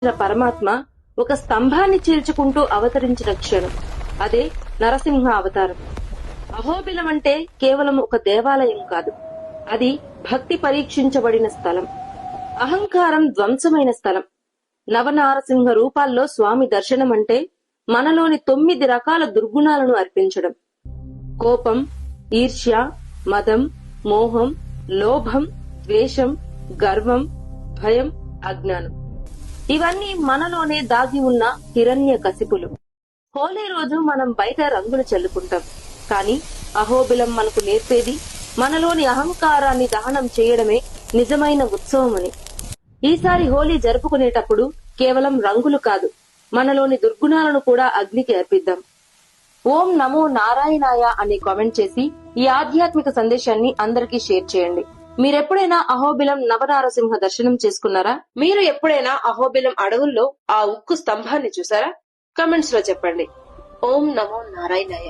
పరమాత్మ ఒక స్తంభాన్ని చీల్చుకుంటూ అవతరించిన క్షణం అదే నరసింహ అవతారం. అహోబిలం అంటే కేవలం ఒక దేవాలయం కాదు, అది భక్తి పరీక్షించబడిన స్థలం, అహంకారం ధ్వంసమైన స్థలం. నవనారసింహ రూపాల్లో స్వామి దర్శనం అంటే మనలోని 9 రకాల దుర్గుణాలను అర్పించడం. కోపం, ఈర్ష్య, మదం, మోహం, లోభం, ద్వేషం, గర్వం, భయం, అజ్ఞానం. ఇవన్నీ మనలోనే దాగి ఉన్న హిరణ్య కశిపులు. హోలీ రోజు మనం బయట రంగులు చల్లుకుంటాం, కానీ అహోబిలం మనకు నేర్పేది మనలోని అహంకారాన్ని దహనం చేయడమే నిజమైన ఉత్సవమని. ఈసారి హోలీ జరుపుకునేటప్పుడు కేవలం రంగులు కాదు, మనలోని దుర్గుణాలను కూడా అగ్నికి అర్పిద్దాం. ఓం నమో నారాయణాయ అని కామెంట్ చేసి ఈ ఆధ్యాత్మిక సందేశాన్ని అందరికీ షేర్ చేయండి. మీరెప్పుడైనా అహోబిలం నవనారసింహ దర్శనం చేసుకున్నారా? మీరు ఎప్పుడైనా అహోబిలం అడవుల్లో ఆ ఉక్కు స్తంభాన్ని చూసారా? కామెంట్స్ లో చెప్పండి. ఓం నమో నారాయణాయ.